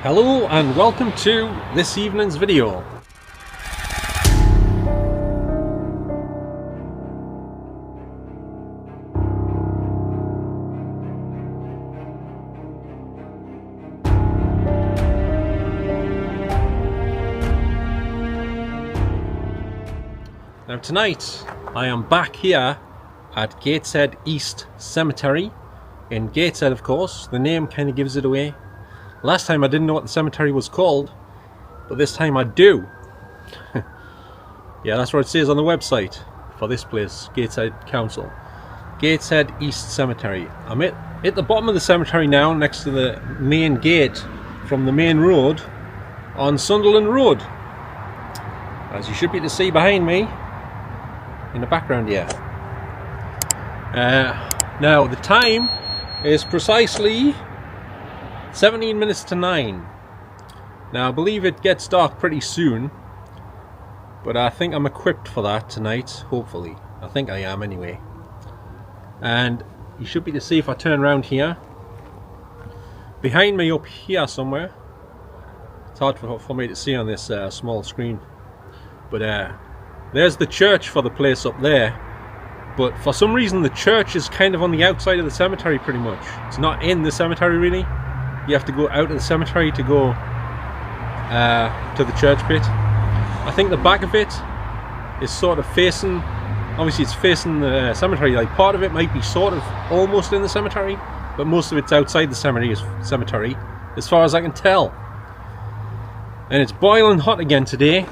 Hello and welcome to this evening's video. Now tonight I am back here at Gateshead East Cemetery in Gateshead, of course. The name kind of gives it away. Last time I didn't know what the cemetery was called, but this time I do. Yeah, that's what it says on the website for this place, Gateshead Council. Gateshead East Cemetery. I'm at the bottom of the cemetery now, next to the main gate from the main road on Sunderland Road, as you should be able to see behind me in the background here. Now the time is precisely 17 minutes to 9. Now I believe it gets dark pretty soon, but I think I'm equipped for that tonight, hopefully. I think I am anyway. And you should be able to see if I turn around here. Behind me up here somewhere. It's hard for me to see on this small screen. But there's the church for the place up there. But for some reason the church is kind of on the outside of the cemetery pretty much. It's not in the cemetery really. You have to go out of the cemetery to go to the church bit. I think the back of it is sort of facing, obviously it's facing the cemetery, like part of it might be sort of almost in the cemetery, but most of it's outside the cemetery as far as I can tell. And it's boiling hot again today.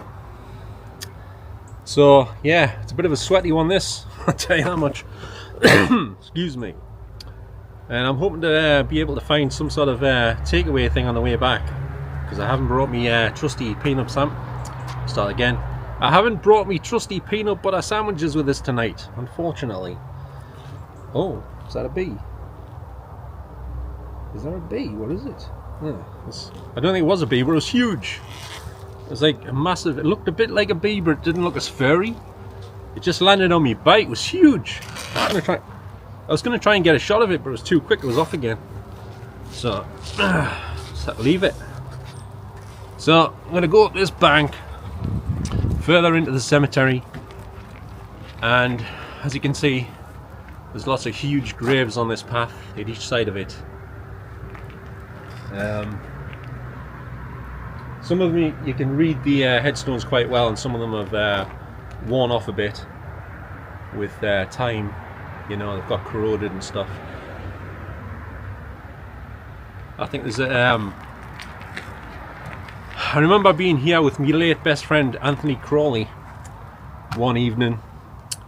So yeah, it's a bit of a sweaty one this, I'll tell you how much. Excuse me. And I'm hoping to be able to find some sort of takeaway thing on the way back, because I haven't brought me trusty peanut Start again. I haven't brought me trusty peanut butter sandwiches with us tonight, unfortunately. Oh, is that a bee? Is that a bee? What is it? I don't think it was a bee, but it was huge. It was like a massive. It looked a bit like a bee, but it didn't look as furry. It just landed on me bite. It was huge. I was going to try and get a shot of it, but it was too quick. It was off again. So, just had to leave it. So, I'm going to go up this bank further into the cemetery. And as you can see, there's lots of huge graves on this path at each side of it. Some of them you can read the headstones quite well, and some of them have worn off a bit with time. You know, they've got corroded and stuff. I think there's a I remember being here with my late best friend Anthony Crawley one evening,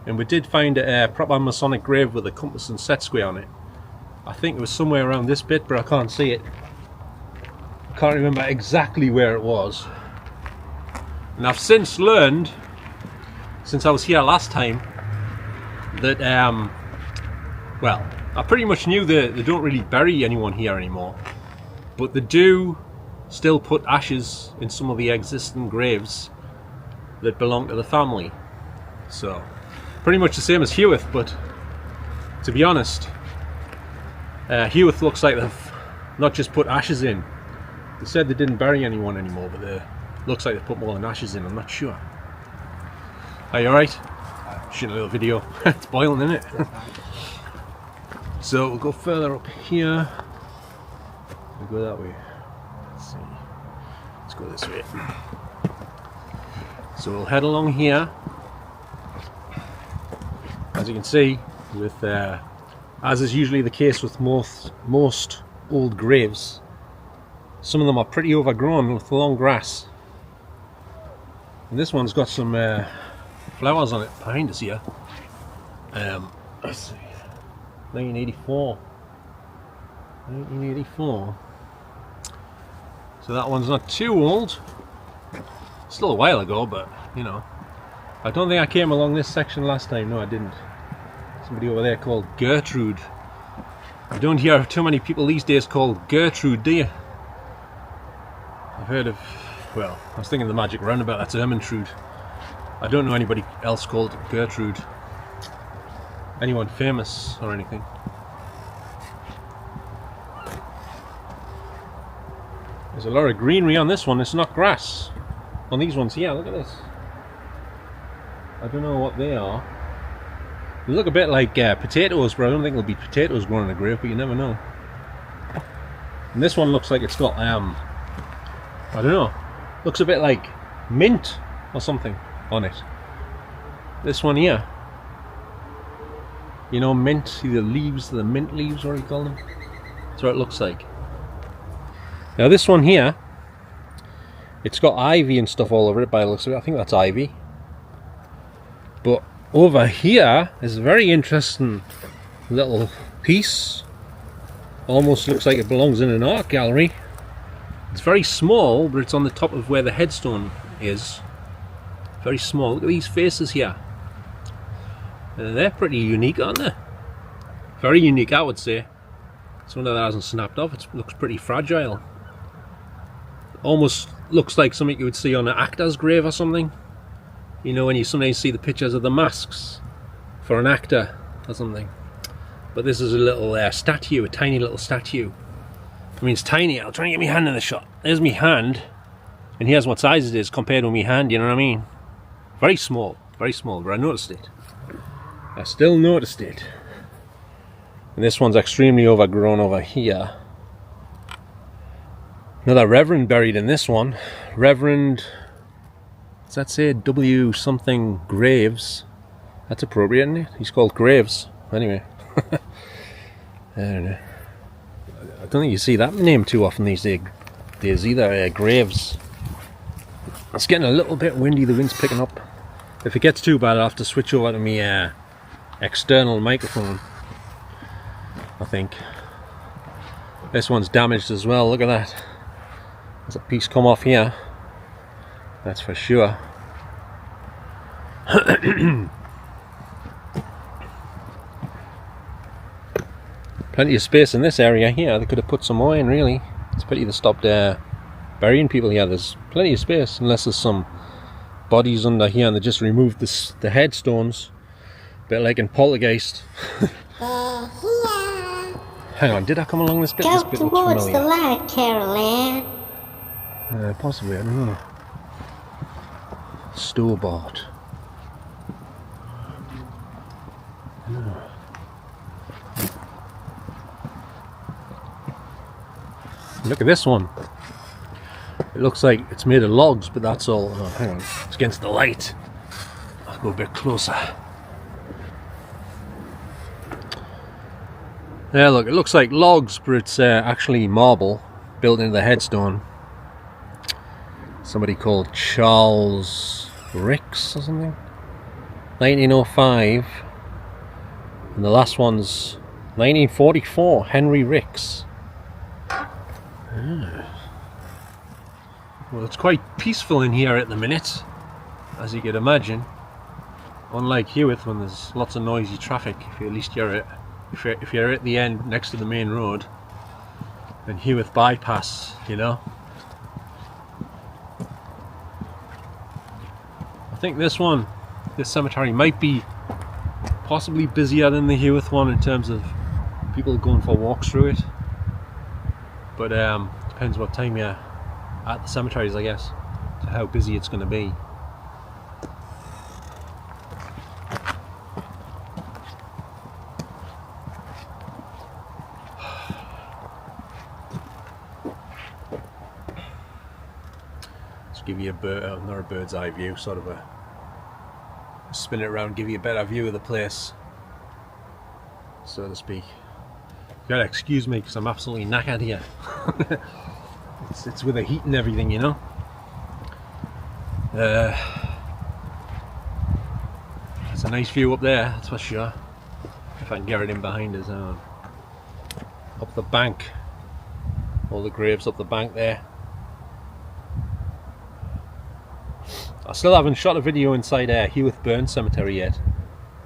and we did find a proper Masonic grave with a compass and set square on it. I think it was somewhere around this bit, but I can't see it. I can't remember exactly where it was. And I've since learned, since I was here last time, that well, I pretty much knew that they don't really bury anyone here anymore, but they do still put ashes in some of the existing graves that belong to the family. So, pretty much the same as Hewitt, but to be honest, Hewitt looks like they've not just put ashes in. They said they didn't bury anyone anymore, but it looks like they put more than ashes in, I'm not sure. Are you alright? Shooting a little video. It's boiling, isn't it? So we'll go further up here. We'll go that way. Let's see. Let's go this way. So we'll head along here. As you can see, with as is usually the case with most old graves, some of them are pretty overgrown with long grass. And this one's got some flowers on it behind us here. Let's see. 1984. So that one's not too old. Still a while ago, but you know. I don't think I came along this section last time. No, I didn't. Somebody over there called Gertrude. You don't hear too many people these days called Gertrude, do you? I've heard of, well, I was thinking of the Magic Roundabout, that's Ermentrude. I don't know anybody else called Gertrude. Anyone famous or anything. There's a lot of greenery on this one. It's not grass. On these ones here, look at this. I don't know what they are. They look a bit like potatoes, but I don't think there'll be potatoes growing in a grave, but you never know. And this one looks like it's got, I don't know, looks a bit like mint or something on it. This one here, you know, mint, see the leaves, the mint leaves, what do you call them? That's what it looks like. Now this one here, it's got ivy and stuff all over it by the looks of it. I think that's ivy. But over here is a very interesting little piece. Almost looks like it belongs in an art gallery. It's very small, but it's on the top of where the headstone is. Very small. Look at these faces here. They're pretty unique, aren't they? Very unique, I would say. It's one that hasn't snapped off. It looks pretty fragile. Almost looks like something you would see on an actor's grave or something. You know, when you sometimes see the pictures of the masks for an actor or something. But this is a little statue, a tiny little statue. I mean, it's tiny. I'll try and get my hand in the shot. There's my hand. And here's what size it is compared to my hand, you know what I mean? Very small, but I noticed it. I still noticed it. And this one's extremely overgrown over here. Another reverend buried in this one. Reverend, does that say W something Graves? That's appropriate, isn't it? He's called Graves. Anyway. I don't know. I don't think you see that name too often these days either. Graves. It's getting a little bit windy, the wind's picking up. If it gets too bad, I'll have to switch over to my external microphone, I think. This one's damaged as well, look at that. There's a piece come off here, that's for sure. Plenty of space in this area here. They could have put some more in, really. It's a pity they stopped burying people here. There's plenty of space, unless there's some bodies under here and they just removed the headstones. A bit like in Poltergeist. Hang on, did I come along this bit? This bit looks familiar. Go towards the light, Carol Ann. Possibly, I don't know. Store-bought. Look at this one. It looks like it's made of logs, but that's all. Oh, hang on, it's against the light. I'll go a bit closer. Yeah, look, it looks like logs, but it's actually marble built into the headstone. Somebody called Charles Ricks or something. 1905. And the last one's 1944, Henry Ricks. Well, it's quite peaceful in here at the minute, as you could imagine. Unlike Hewitt, when there's lots of noisy traffic. If you're at the end next to the main road, and Hewitt bypass, you know. I think this cemetery might be possibly busier than the Hewitt one in terms of people going for walks through it. But depends what time you're at the cemeteries, I guess, to how busy it's going to be. Let's give you not a bird's eye view, sort of a spin it around, give you a better view of the place, so to speak. You gotta excuse me because I'm absolutely knackered here. It's with the heat and everything, you know. It's a nice view up there, that's for sure. If I can get it in behind us. Up the bank. All the graves up the bank there. I still haven't shot a video inside Hewitt Burn Cemetery yet,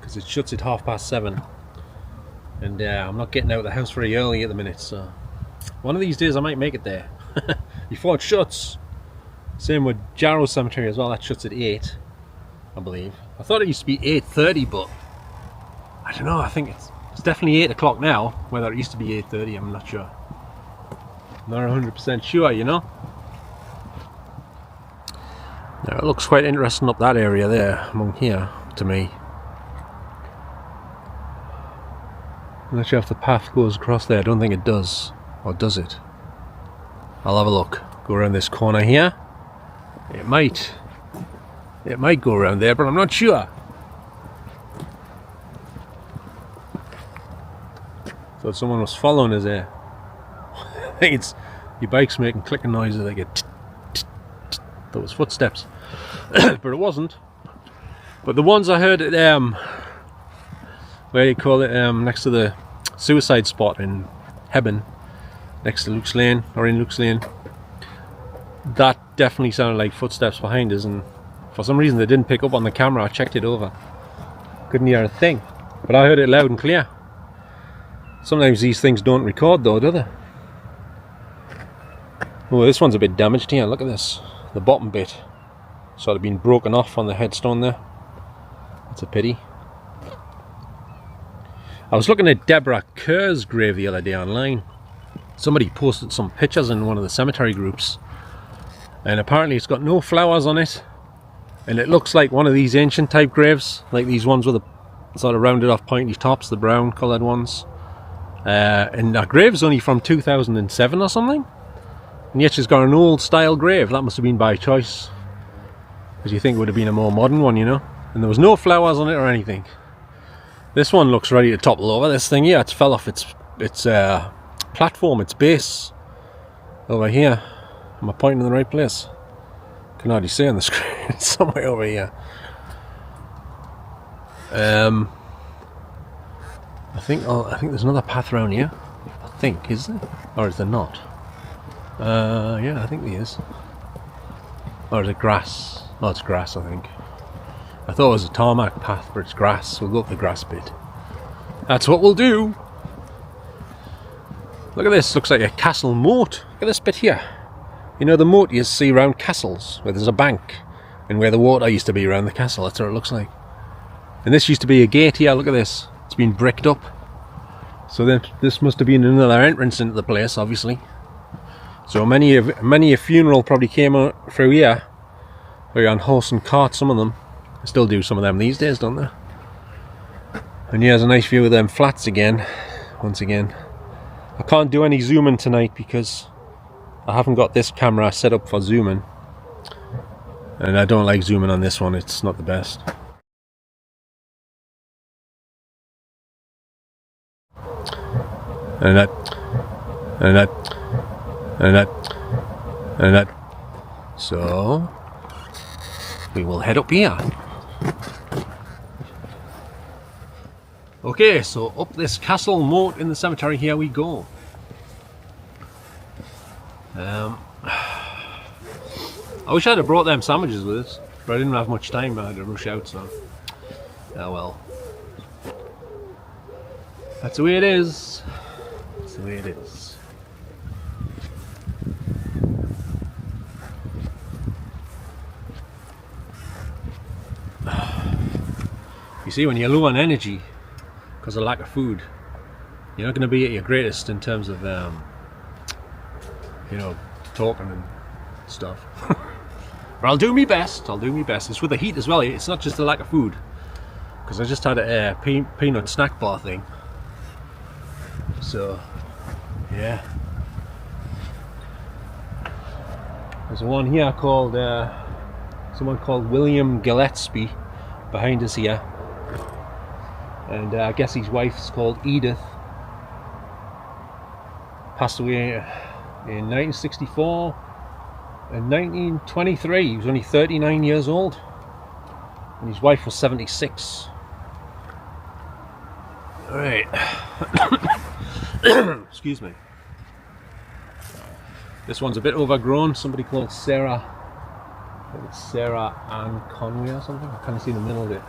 because it shuts at 7:30. And I'm not getting out of the house very early at the minute, so one of these days I might make it there before it shuts. Same with Jarrow Cemetery as well, that shuts at 8, I believe. I thought it used to be 8:30, but I don't know, I think it's definitely 8 o'clock now. Whether it used to be 8:30, I'm not sure. Not 100% sure, you know. Now it looks quite interesting up that area there, among here, to me. I'm not sure if the path goes across there. I don't think it does. Or does it? I'll have a look. Go around this corner here. It might. It might go around there, but I'm not sure. Thought someone was following us there. I think it's your bike's making clicking noises like a those footsteps. But it wasn't. But the ones I heard at where you call it, next to the suicide spot in Hebben, next to Luke's Lane, or in Luke's Lane, that definitely sounded like footsteps behind us, and for some reason they didn't pick up on the camera. I checked it over, couldn't hear a thing, but I heard it loud and clear. Sometimes these things don't record though, do they? Oh, this one's a bit damaged here. Look at this, the bottom bit sort of been broken off on the headstone there. That's a pity. I was looking at Deborah Kerr's grave the other day online. Somebody posted some pictures in one of the cemetery groups, and apparently it's got no flowers on it, and it looks like one of these ancient type graves, like these ones with the sort of rounded off pointy tops, the brown coloured ones. And that grave's only from 2007 or something, and yet she's got an old style grave. That must have been by choice, because you think it would have been a more modern one, you know. And there was no flowers on it or anything. This one looks ready to topple over. This thing here, it's fell off its platform, its base over here. Am I pointing in the right place? Can hardly see on the screen. It's somewhere over here. I think there's another path around here. I think, is there? Or is there not? Yeah, I think there is. Or is it grass? Oh, it's grass, I think. I thought it was a tarmac path, but it's grass. We'll go up the grass bit. That's what we'll do. Look at this. Looks like a castle moat. Look at this bit here. You know the moat you see around castles, where there's a bank, and where the water used to be around the castle. That's what it looks like. And this used to be a gate here. Look at this. It's been bricked up. So then this must have been another entrance into the place, obviously. So many a funeral probably came through here, where you're on horse and cart. Some of them still do some of them these days, don't they? And here's a nice view of them flats again. Once again, I can't do any zooming tonight because I haven't got this camera set up for zooming, and I don't like zooming on this one. It's not the best. And that. So we will head up here. Okay, so up this castle moat in the cemetery here we go. I wish I'd have brought them sandwiches with us, but I didn't have much time. I had to rush out, so oh well. That's the way it is. That's the way it is. You see, when you're low on energy because of lack of food, you're not going to be at your greatest in terms of you know, talking and stuff. But I'll do my best. I'll do my best. It's with the heat as well. It's not just the lack of food, because I just had a peanut snack bar thing. So yeah, there's one here called someone called William Gillespie behind us here, and I guess his wife's called Edith. Passed away in 1964 and 1923. He was only 39 years old, and his wife was 76. All right. Excuse me. This one's a bit overgrown. Somebody called Sarah. I think it's Sarah Ann Conway or something. I can't see the middle of it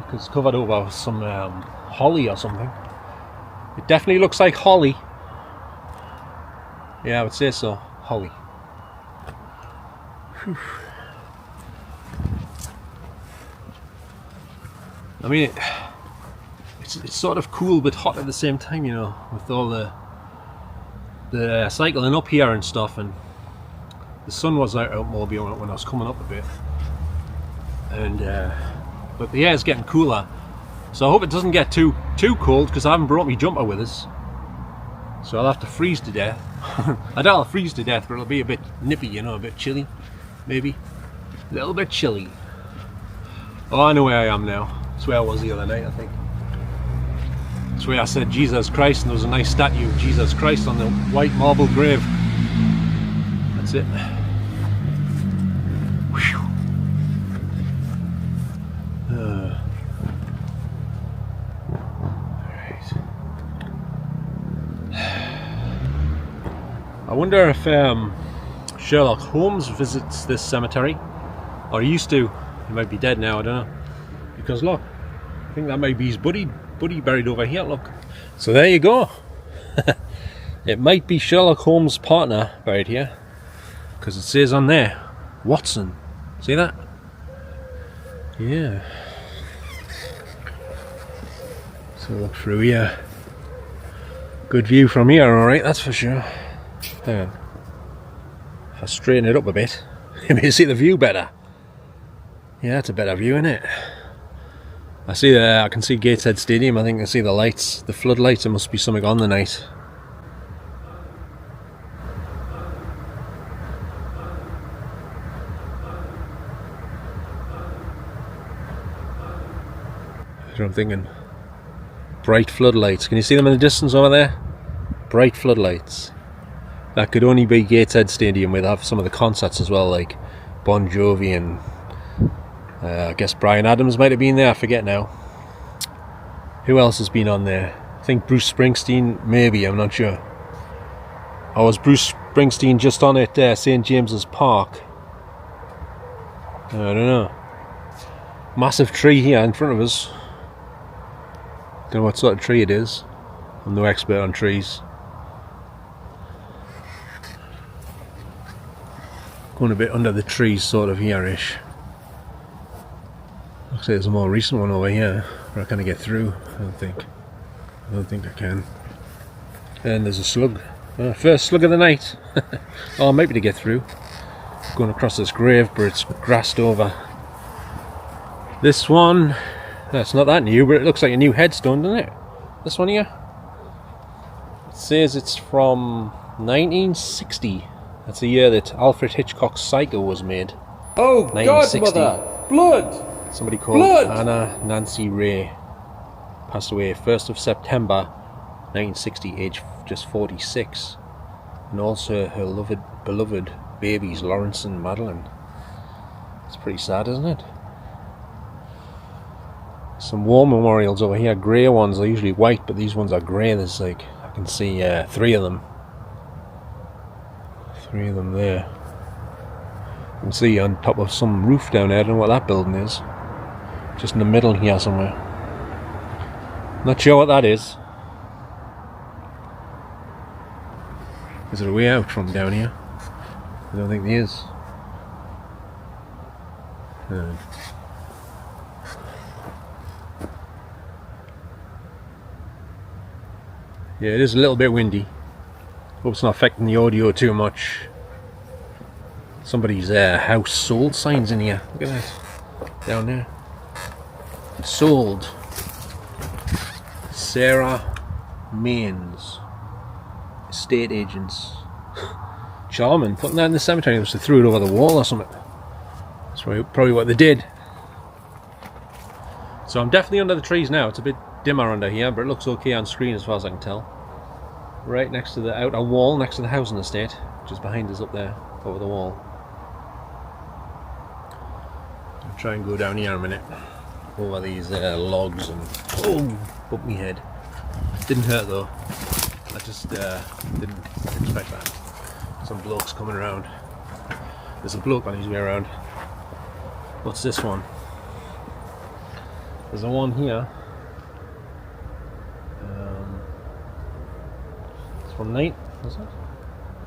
because it's covered over with some holly or something. It definitely looks like holly. Yeah, I would say so. Holly. Whew. I mean, it's sort of cool but hot at the same time, you know, with all the cycling up here and stuff, and The sun was out Mobile when I was coming up a bit, and but the air's getting cooler, so I hope it doesn't get too cold, because I haven't brought my jumper with us, so I'll have to freeze to death. I doubt I'll freeze to death, but it'll be a bit nippy, you know, a bit chilly, maybe a little bit chilly. Oh, I know where I am now. That's where I was the other night, I think. That's where I said Jesus Christ, and there was a nice statue of Jesus Christ on the white marble grave. That's it. Whew. Right. I wonder if Sherlock Holmes visits this cemetery, or he used to. He might be dead now, I don't know. Because look, I think that might be his buddy buried over here, look. So there you go. It might be Sherlock Holmes' partner buried here, because it says on there, Watson. See that? Yeah. So look through here. Good view from here, alright, that's for sure. Hang on. If I straighten it up a bit, you may see the view better. Yeah, that's a better view, isn't it? I see I can see Gateshead Stadium. I think I see the lights, the floodlights. There must be something on the night. That's what I'm thinking. Bright floodlights. Can you see them in the distance over there? Bright floodlights. That could only be Gateshead Stadium. We'd have some of the concerts as well, like Bon Jovi and I guess Bryan Adams might have been there, I forget now. Who else has been on there? I think Bruce Springsteen, maybe, I'm not sure. Or was Bruce Springsteen just on at St. James's Park? I don't know. Massive tree here in front of us. Don't know what sort of tree it is. I'm no expert on trees. Going a bit under the trees, sort of here-ish. Looks like there's a more recent one over here, where I can't get through. I don't think I can. And there's a slug. First slug of the night. Oh, maybe to get through. Going across this grave, but it's grassed over. This one, that's not that new, but it looks like a new headstone, doesn't it? This one here. It says it's from 1960. That's the year that Alfred Hitchcock's Psycho was made. Oh, Godmother! Blood! Somebody called Anna Nancy Ray passed away 1st of September 1960, age just 46. And also her beloved babies, Lawrence and Madeline. It's pretty sad, isn't it? Some war memorials over here, grey ones. They're usually white, but these ones are grey. There's like, I can see 3 of them. 3 of them there. You can see on top of some roof down there. I don't know what that building is. Just in the middle here somewhere. Not sure what that is. Is there a way out from down here? I don't think there is. Yeah, it is a little bit windy. Hope it's not affecting the audio too much. Somebody's house sold signs in here. Look at that. Down there. Sold. Sarah Mains. Estate agents. Charming. Putting that in the cemetery. They must have threw it over the wall or something. That's probably what they did. So I'm definitely under the trees now. It's a bit dimmer under here, but it looks okay on screen as far as I can tell. Right next to the outer wall, next to the housing estate, which is behind us up there, over the wall. I'll try and go down here a minute, over these logs, and oh, bumped me head. Didn't hurt though. I just didn't expect that. Some bloke's coming around. There's a bloke on his way around. What's this one? There's a one here. It's from night, is it?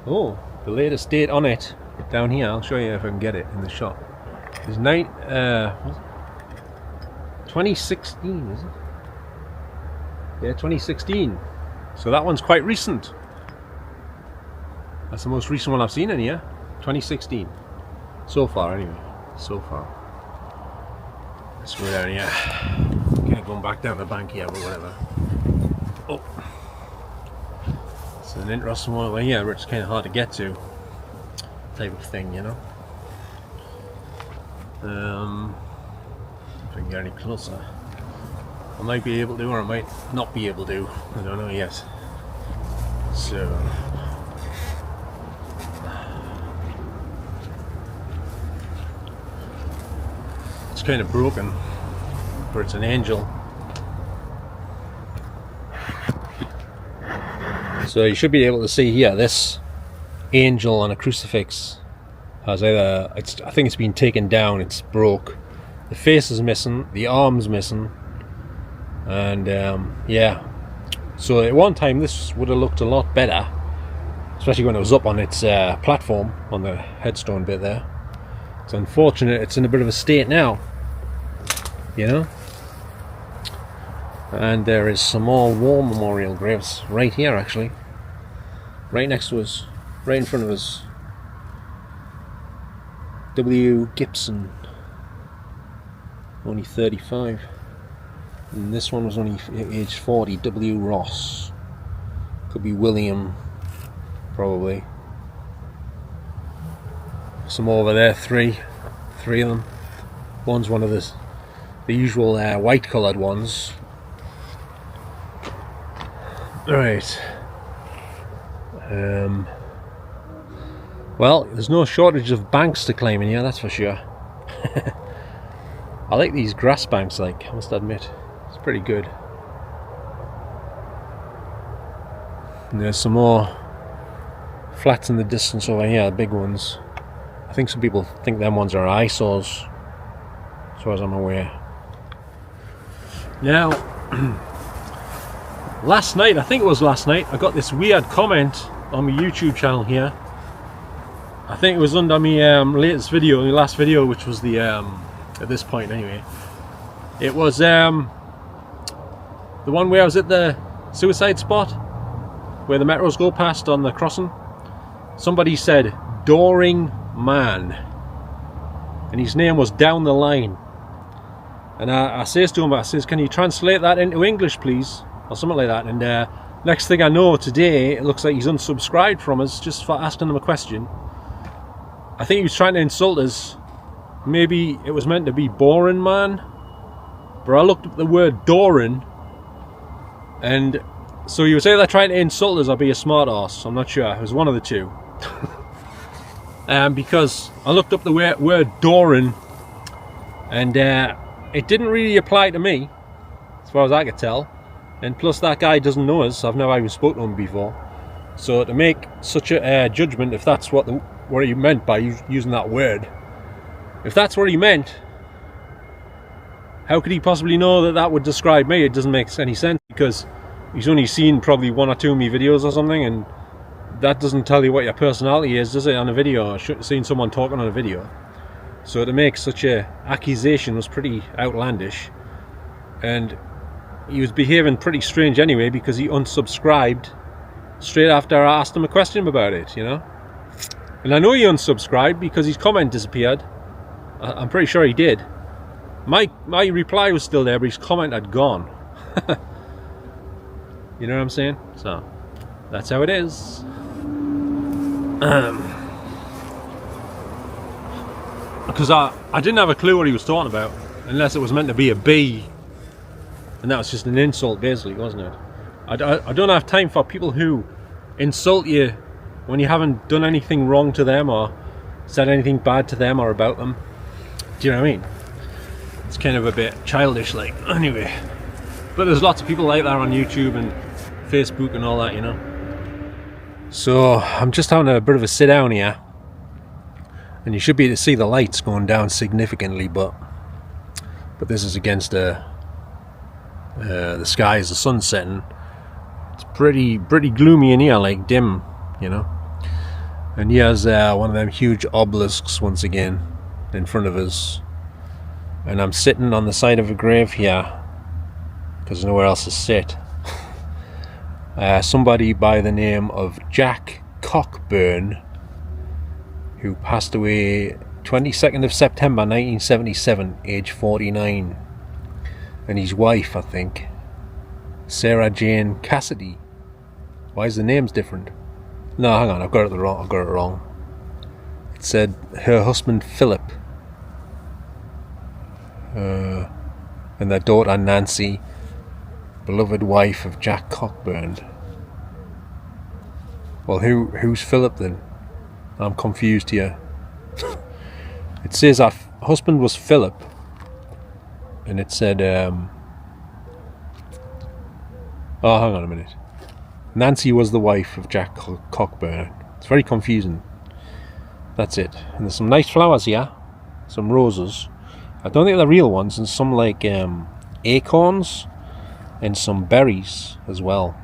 Oh, the latest date on it down here. I'll show you if I can get it in the shot. It's 2016, is it? Yeah, 2016. So that one's quite recent. That's the most recent one I've seen in here. 2016. So far, anyway. So far. Let's go down here. Can't go back down the bank here, but whatever. Oh. It's an interesting one over here, but it's kind of hard to get to. Type of thing, you know. If I can get any closer. I might be able to, or I might not be able to. I don't know yet. So. It's kind of broken, but it's an angel. So you should be able to see here, this angel on a crucifix has either, I think it's been taken down, it's broke. The face is missing, the arm's missing, and yeah. So at one time this would have looked a lot better, especially when it was up on its platform, on the headstone bit there. It's unfortunate it's in a bit of a state now, you know. And there is some more war memorial graves right here, actually, right next to us, right in front of us. W. Gibson, only 35, and this one was only age 40. W. Ross, could be William, probably. Some over there, three of them. One's one of the usual white coloured ones. Right. Well, there's no shortage of banks to climb in here, that's for sure. I like these grass banks, like, I must admit. It's pretty good. And there's some more flats in the distance over here, big ones. I think some people think them ones are eyesores, as far as I'm aware. Now, last night, I think it was last night, I got this weird comment on my YouTube channel here. I think it was under my latest video, my last video, which was the, at this point anyway. It was the one where I was at the suicide spot, where the metros go past on the crossing. Somebody said, "Doring man," and his name was Down the Line. And I says to him, I says, "Can you translate that into English, please?" Or something like that. And next thing I know, today, it looks like he's unsubscribed from us just for asking him a question. I think he was trying to insult us. Maybe it was meant to be boring man, but I looked up the word Doran, and so he was either trying to insult us or be a smart ass. I'm not sure. It was one of the two. Because I looked up the word Doran, and it didn't really apply to me, as far as I could tell. And plus, that guy doesn't know us. I've never even spoken to him before. So to make such a judgment, if that's what he meant by using that word, if that's what he meant, how could he possibly know that that would describe me? It doesn't make any sense, because he's only seen probably one or two of my videos or something, and that doesn't tell you what your personality is, does it, on a video, or seeing someone talking on a video. So to make such a accusation was pretty outlandish, and he was behaving pretty strange anyway, because he unsubscribed straight after I asked him a question about it, you know. And I know he unsubscribed because his comment disappeared. I'm pretty sure he did. My reply was still there, but his comment had gone. You know what I'm saying? So that's how it is. Because I didn't have a clue what he was talking about, unless it was meant to be a B, and that was just an insult basically, wasn't it? I don't have time for people who insult you when you haven't done anything wrong to them or said anything bad to them or about them. Do you know what I mean? It's kind of a bit childish, like, anyway. But there's lots of people like that on YouTube and Facebook and all that, you know. So I'm just having a bit of a sit down here, and you should be able to see the lights going down significantly, but this is against the sky as the sun's setting. It's pretty gloomy in here, like dim, you know. And here's one of them huge obelisks once again in front of us, and I'm sitting on the side of a grave here because there's nowhere else to sit. Somebody by the name of Jack Cockburn who passed away 22nd of September 1977, age 49. And his wife, I think, Sarah Jane Cassidy. Why is the names different? No, hang on, I've got it wrong. It said her husband Philip, and their daughter Nancy, beloved wife of Jack Cockburn. Well, who's Philip then? I'm confused here. It says our husband was Philip, and it said, oh, hang on a minute. Nancy was the wife of Jack Cockburn. It's very confusing. That's it. And there's some nice flowers here, some roses. I don't think they're real ones, and some like acorns, and some berries as well.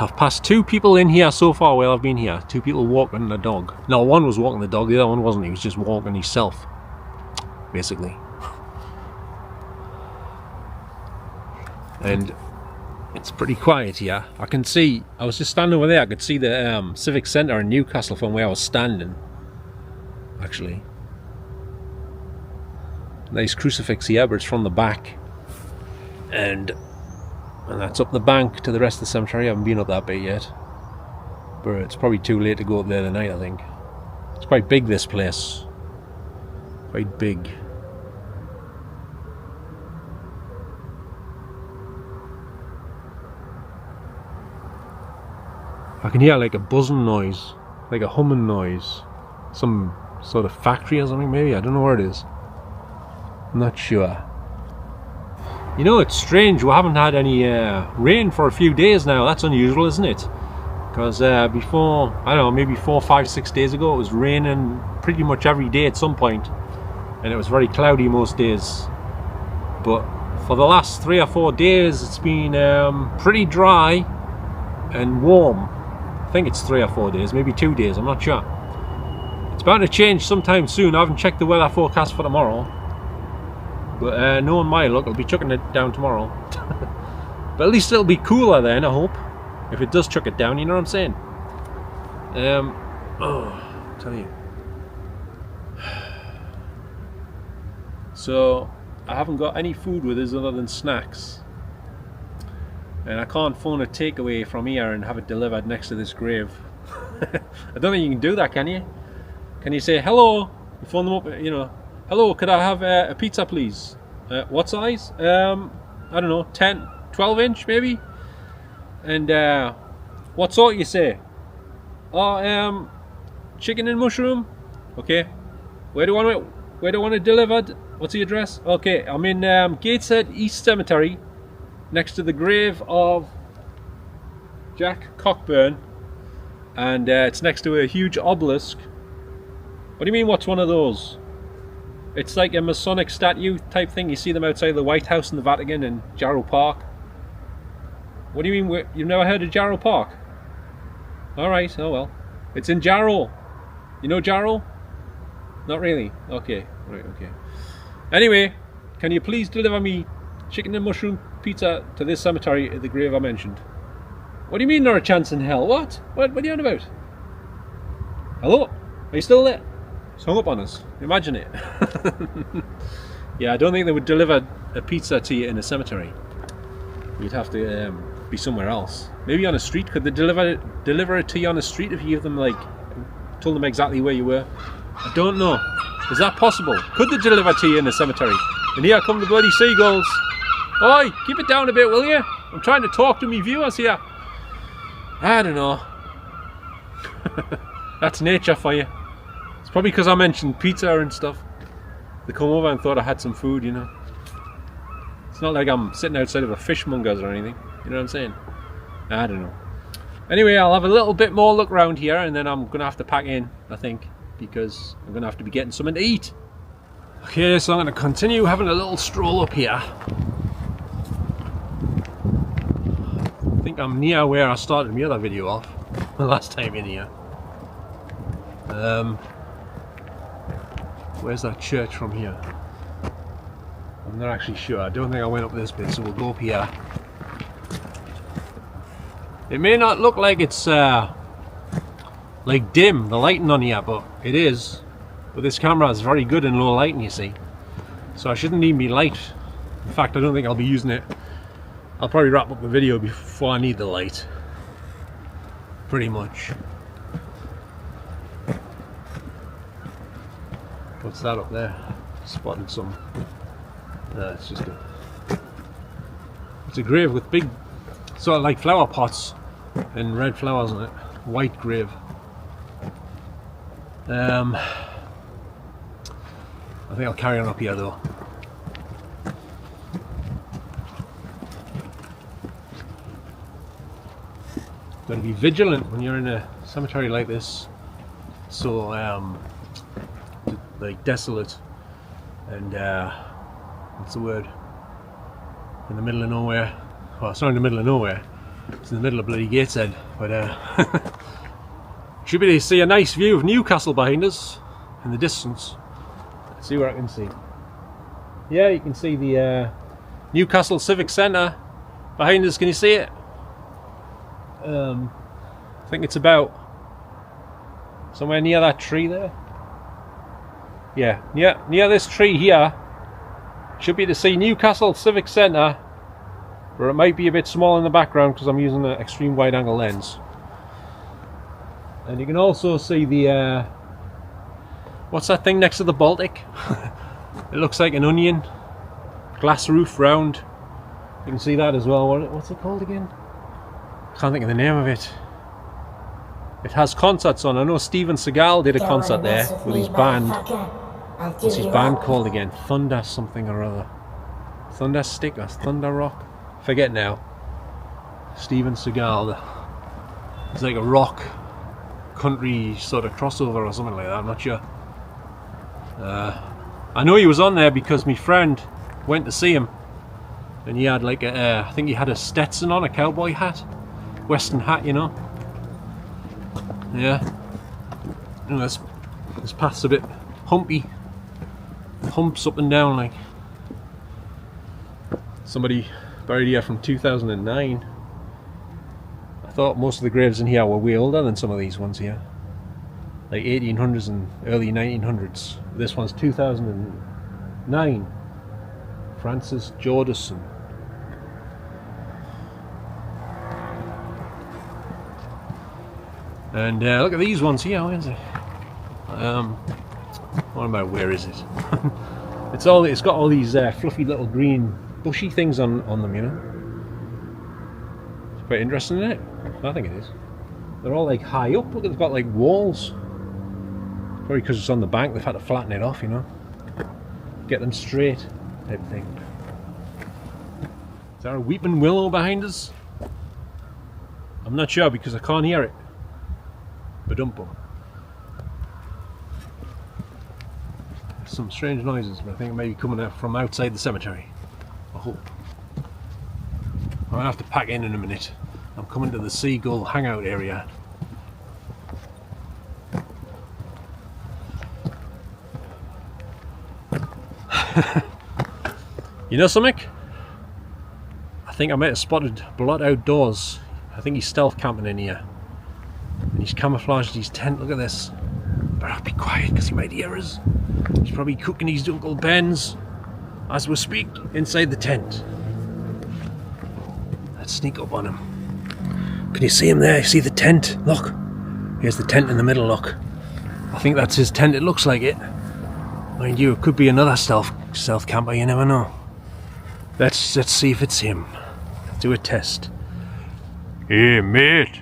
I've passed 2 people in here so far while I've been here. 2 people walking the dog. No, one was walking the dog, the other one wasn't. He was just walking himself, basically. And it's pretty quiet here. I can see, I was just standing over there, I could see the Civic Centre in Newcastle from where I was standing, actually. Nice crucifix here, but it's from the back. And that's up the bank to the rest of the cemetery. I haven't been up that bit yet, but it's probably too late to go up there tonight, I think. It's quite big, this place. Quite big. I can hear like a buzzing noise, like a humming noise. Some sort of factory or something, maybe. I don't know where it is. I'm not sure. You know, it's strange, we haven't had any rain for a few days now. That's unusual, isn't it? Because before, I don't know, maybe 4, 5, 6 days ago, it was raining pretty much every day at some point, and it was very cloudy most days. But for the last 3 or 4 days, it's been pretty dry and warm. I think it's 3 or 4 days, maybe 2 days, I'm not sure. It's bound to change sometime soon. I haven't checked the weather forecast for tomorrow, but knowing my luck, I'll be chucking it down tomorrow. But at least it'll be cooler then, I hope, if it does chuck it down, you know what I'm saying? I'll tell you. So, I haven't got any food with us other than snacks. And I can't phone a takeaway from here and have it delivered next to this grave. I don't think you can do that, can you? Can you say, hello? You phone them up, you know, hello, could I have a pizza, please? What size? I don't know, 10, 12 inch maybe? And what sort you say? Oh, chicken and mushroom? Okay. Where do I want it delivered? What's the address? Okay, I'm in Gateshead East Cemetery, next to the grave of Jack Cockburn, and it's next to a huge obelisk. What do you mean, what's one of those? It's like a Masonic statue type thing. You see them outside the White House in the Vatican and Jarrow Park. What do you mean, you've never heard of Jarrow Park? Alright, oh well. It's in Jarrow. You know Jarrow? Not really? Okay, right, okay. Anyway, can you please deliver me chicken and mushroom pizza to this cemetery at the grave I mentioned? What do you mean, not a chance in hell? What? What are you on about? Hello? Are you still there? It's hung up on us. Imagine it. Yeah, I don't think they would deliver a pizza to you in a cemetery. You'd have to be somewhere else. Maybe on a street. Could they deliver it to you on the street if you give them, like, told them exactly where you were? I don't know. Is that possible? Could they deliver to you in a cemetery? And here come the bloody seagulls. Oi, keep it down a bit, will you? I'm trying to talk to me viewers here. I don't know. That's nature for you. It's probably because I mentioned pizza and stuff. They come over and thought I had some food, you know. It's not like I'm sitting outside of a fishmonger's or anything. You know what I'm saying? I don't know. Anyway, I'll have a little bit more look around here, and then I'm going to have to pack in, I think, because I'm going to have to be getting something to eat. Okay, so I'm going to continue having a little stroll up here. I think I'm near where I started my other video off the last time in here. Where's that church from here? I'm not actually sure. I don't think I went up this bit, so we'll go up here. It may not look like it's like dim, the lighting on here, but it is. But this camera is very good in low lighting, you see. So I shouldn't need me light. In fact, I don't think I'll be using it. I'll probably wrap up the video before I need the light. Pretty much. What's that up there? Spotted some. It's a grave with big, sort of like flower pots and red flowers on it. White grave. I think I'll carry on up here though. Got to be vigilant when you're in a cemetery like this. So like desolate and what's the word? In the middle of nowhere. Well, it's not in the middle of nowhere. It's in the middle of bloody Gateshead. But should be able to see a nice view of Newcastle behind us in the distance. Let's see what I can see. Yeah, you can see the Newcastle Civic Centre behind us. Can you see it? I think it's about somewhere near that tree there. Yeah, near this tree here. Should be to see Newcastle Civic Centre, but it might be a bit small in the background because I'm using an extreme wide angle lens. And you can also see the what's that thing next to the Baltic? It looks like an onion, glass roof round. You can see that as well. What's it called again? Can't think of the name of it. It has concerts on. I know Steven Seagal did a concert there with his band. What's his band called again? Thunder something or other. Thunder Stick or Thunder Rock? Forget now. Steven Seagal. It's like a rock country sort of crossover or something like that. I'm not sure. I know he was on there because my friend went to see him, and he had like a, I think he had a Stetson on, a cowboy hat, western hat, you know. Yeah. And this path's a bit humpy. Humps up and down like. Somebody buried here from 2009. I thought most of the graves in here were way older than some of these ones here. Like 1800s and early 1900s. This one's 2009. Francis Jordison. And look at these ones here. Where is it? What about where is it? It's got all these fluffy little green bushy things on them, you know. It's quite interesting, isn't it? I think it is. They're all like high up. Look, they've got like walls. Probably because it's on the bank, they've had to flatten it off, you know. Get them straight, type thing. Is there a weeping willow behind us? I'm not sure because I can't hear it. Ba-dum-bum. Some strange noises, but I think it may be coming out from outside the cemetery. I hope. I'm gonna have to pack in a minute. I'm coming to the seagull hangout area. You know something? I think I might have spotted Blot outdoors. I think he's stealth camping in here. And he's camouflaged his tent. Look at this. But I'll be quiet because he might hear us. He's probably cooking his Uncle Ben's as we speak inside the tent. Let's sneak up on him. Can you see him there? You see the tent? Look. Here's the tent in the middle, look. I think that's his tent. It looks like it. Mind you, it could be another stealth camper, you never know. Let's see if it's him. Let's do a test. Hey, mate.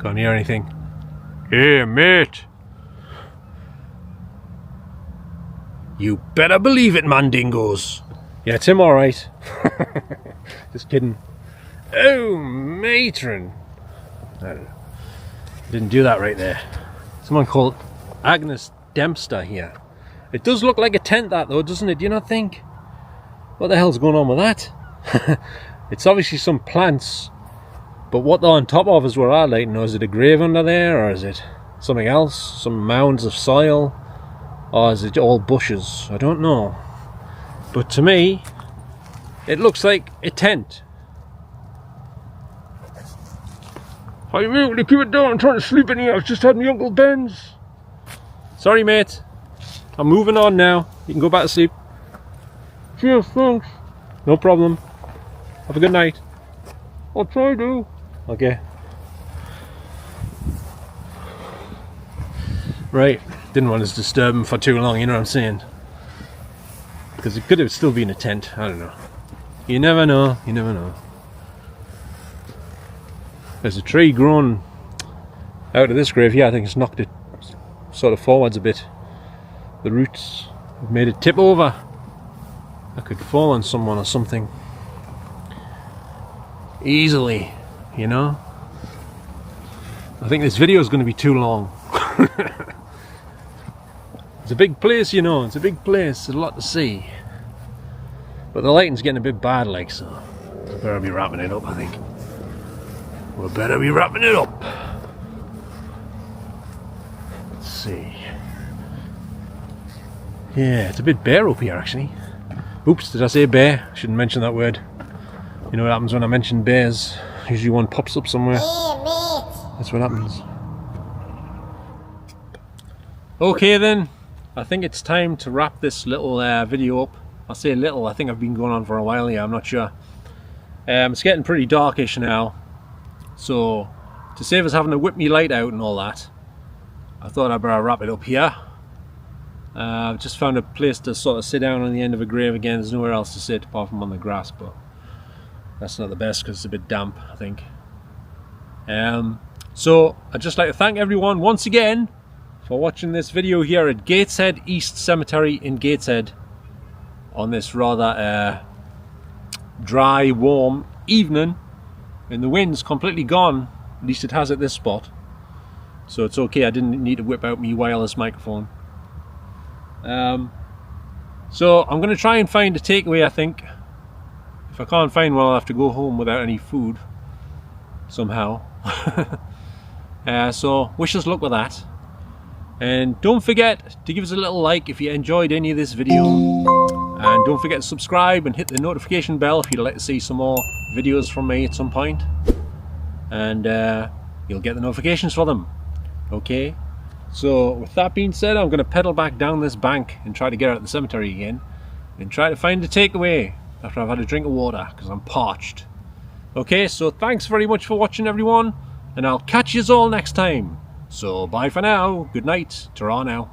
Can't hear anything. Hey, mate. You better believe it, Mandingos. Yeah, it's him, alright. Just kidding. Oh, matron. I don't know. Didn't do that right there. Someone called Agnes Dempster here. It does look like a tent, that though, doesn't it? Do you not think? What the hell's going on with that? It's obviously some plants, but what they're on top of is what I'd like to know. Is it a grave under there, or is it something else? Some mounds of soil, or is it all bushes? I don't know. But to me, it looks like a tent. Hi mate, will you keep it down? I'm trying to sleep in here. I've just had my Uncle Ben's. Sorry mate. I'm moving on now. You can go back to sleep. Cheers, thanks. No problem. Have a good night. I'll try to. Okay. Right. Didn't want to disturb him for too long, you know what I'm saying? Because it could have still been a tent. I don't know. You never know. You never know. There's a tree grown out of this grave here. I think it's knocked it sort of forwards a bit. The roots have made it tip over. I could fall on someone or something easily, you know. I think this video is going to be too long. It's a big place, you know. It's a big place. There's a lot to see. But the lighting's getting a bit bad, like, so I better be wrapping it up, I think. We better be wrapping it up. Let's see. Yeah, it's a bit bare up here, actually. Oops, did I say bear? Shouldn't mention that word. You know what happens when I mention bears? Usually one pops up somewhere. That's what happens. Okay then, I think it's time to wrap this little video up. I say little, I think I've been going on for a while here, I'm not sure. It's getting pretty darkish now. So, to save us having to whip me light out and all that, I thought I'd better wrap it up here. I've just found a place to sort of sit down on the end of a grave again. There's nowhere else to sit apart from on the grass, but that's not the best because it's a bit damp, I think. So, I'd just like to thank everyone once again for watching this video here at Gateshead East Cemetery in Gateshead on this rather dry, warm evening. And the wind's completely gone, at least it has at this spot. So it's okay, I didn't need to whip out my wireless microphone. So I'm going to try and find a takeaway, I think. If I can't find one, I'll have to go home without any food. Somehow. So wish us luck with that. And don't forget to give us a little like if you enjoyed any of this video. And don't forget to subscribe and hit the notification bell if you'd like to see some more videos from me at some point. And you'll get the notifications for them. Okay? So with that being said, I'm going to pedal back down this bank and try to get out of the cemetery again. And try to find a takeaway after I've had a drink of water because I'm parched. Okay, so thanks very much for watching everyone. And I'll catch you all next time. So bye for now. Good night. Ta-ra now.